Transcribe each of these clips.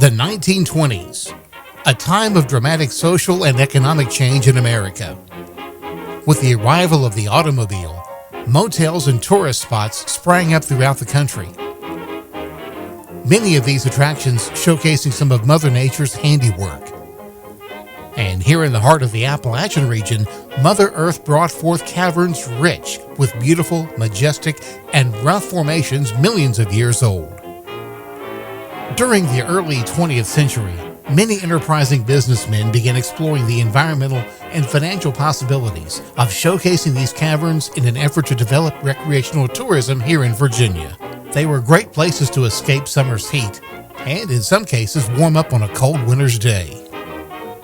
The 1920s, a time of dramatic social and economic change in America. With the arrival of the automobile, motels and tourist spots sprang up throughout the country. Many of these attractions showcasing some of Mother Nature's handiwork. And here in the heart of the Appalachian region, Mother Earth brought forth caverns rich with beautiful, majestic, and rough formations millions of years old. During the early 20th century, many enterprising businessmen began exploring the environmental and financial possibilities of showcasing these caverns in an effort to develop recreational tourism here in Virginia. They were great places to escape summer's heat and, in some cases, warm up on a cold winter's day.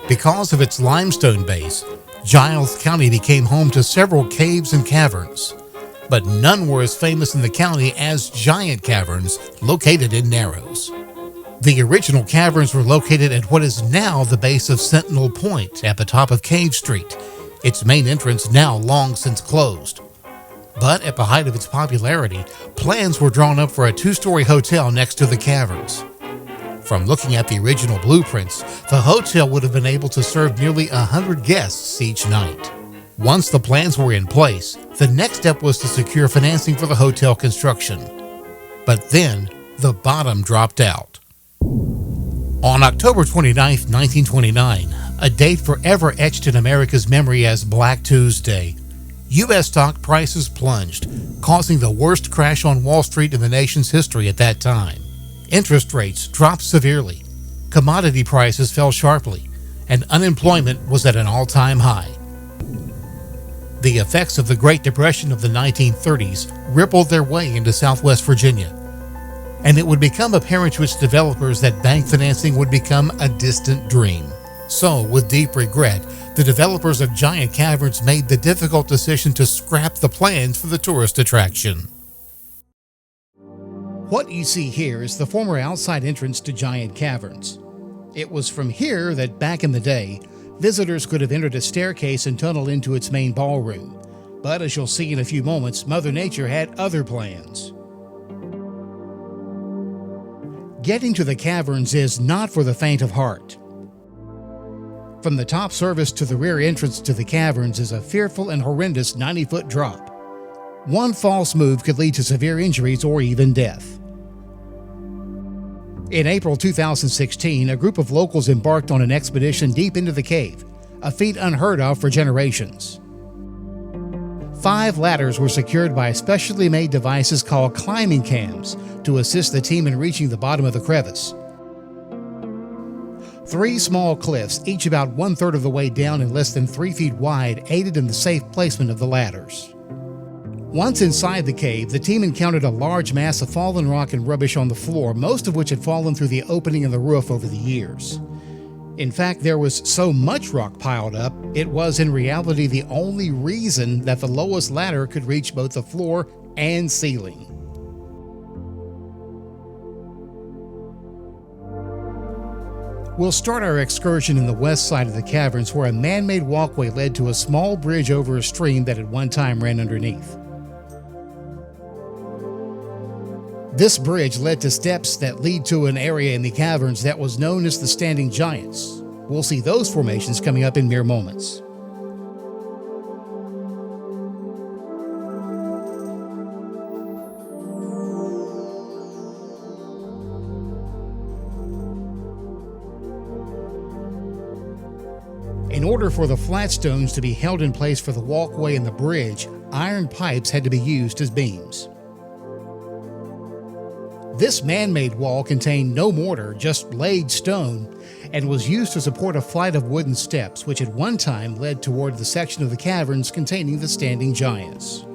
Because of its limestone base, Giles County became home to several caves and caverns, but none were as famous in the county as Giant Caverns, located in Narrows. The original caverns were located at what is now the base of Sentinel Point at the top of Cave Street, its main entrance now long since closed. But at the height of its popularity, plans were drawn up for a two-story hotel next to the caverns. From looking at the original blueprints, the hotel would have been able to serve nearly 100 guests each night. Once the plans were in place, the next step was to secure financing for the hotel construction. But then, the bottom dropped out. On October 29, 1929, a date forever etched in America's memory as Black Tuesday, U.S. stock prices plunged, causing the worst crash on Wall Street in the nation's history at that time. Interest rates dropped severely, commodity prices fell sharply, and unemployment was at an all-time high. The effects of the Great Depression of the 1930s rippled their way into Southwest Virginia, and it would become apparent to its developers that bank financing would become a distant dream. So, with deep regret, the developers of Giant Caverns made the difficult decision to scrap the plans for the tourist attraction. What you see here is the former outside entrance to Giant Caverns. It was from here that, back in the day, visitors could have entered a staircase and tunneled into its main ballroom. But as you'll see in a few moments, Mother Nature had other plans. Getting to the caverns is not for the faint of heart. From the top service to the rear entrance to the caverns is a fearful and horrendous 90-foot drop. One false move could lead to severe injuries or even death. In April 2016, a group of locals embarked on an expedition deep into the cave, a feat unheard of for generations. 5 ladders were secured by specially made devices called climbing cams to assist the team in reaching the bottom of the crevice. 3 small cliffs, each about 1/3 of the way down and less than 3 feet wide, aided in the safe placement of the ladders. Once inside the cave, the team encountered a large mass of fallen rock and rubbish on the floor, most of which had fallen through the opening in the roof over the years. In fact, there was so much rock piled up, it was in reality the only reason that the lowest ladder could reach both the floor and ceiling. We'll start our excursion in the west side of the caverns, where a man-made walkway led to a small bridge over a stream that at one time ran underneath. This bridge led to steps that lead to an area in the caverns that was known as the Standing Giants. We'll see those formations coming up in mere moments. In order for the flat stones to be held in place for the walkway and the bridge, iron pipes had to be used as beams. This man-made wall contained no mortar, just laid stone, and was used to support a flight of wooden steps, which at one time led toward the section of the caverns containing the Standing Giants.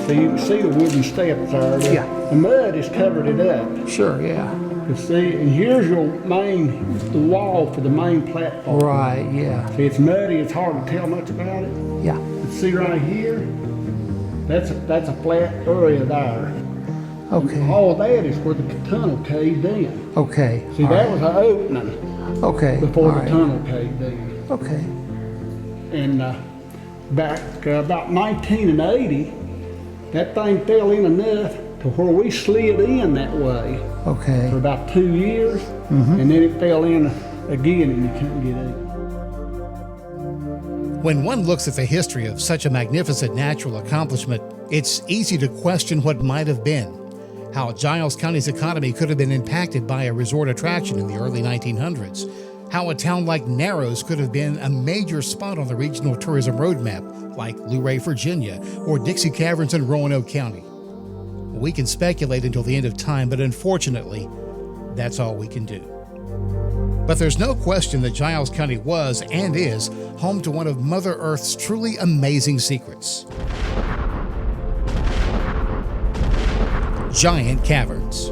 So you can see the wooden steps there. Yeah. The mud has covered it up. Sure, yeah. You see, and here's the wall for the main platform. Right, yeah. See, it's muddy, it's hard to tell much about it. Yeah. But see right here, that's a flat area there. Okay. All that is where the tunnel caved in. Okay. See, that was an opening Okay. before all the tunnel caved in. Okay. And back about 1980, that thing fell in enough to where we slid in that way Okay. for about 2 years, and then it fell in again and you couldn't get in. When one looks at the history of such a magnificent natural accomplishment, it's easy to question what might have been, how Giles County's economy could have been impacted by a resort attraction in the early 1900s, how a town like Narrows could have been a major spot on the regional tourism roadmap, like Luray, Virginia, or Dixie Caverns in Roanoke County. We can speculate until the end of time, but unfortunately, that's all we can do. But there's no question that Giles County was and is home to one of Mother Earth's truly amazing secrets: giant caverns.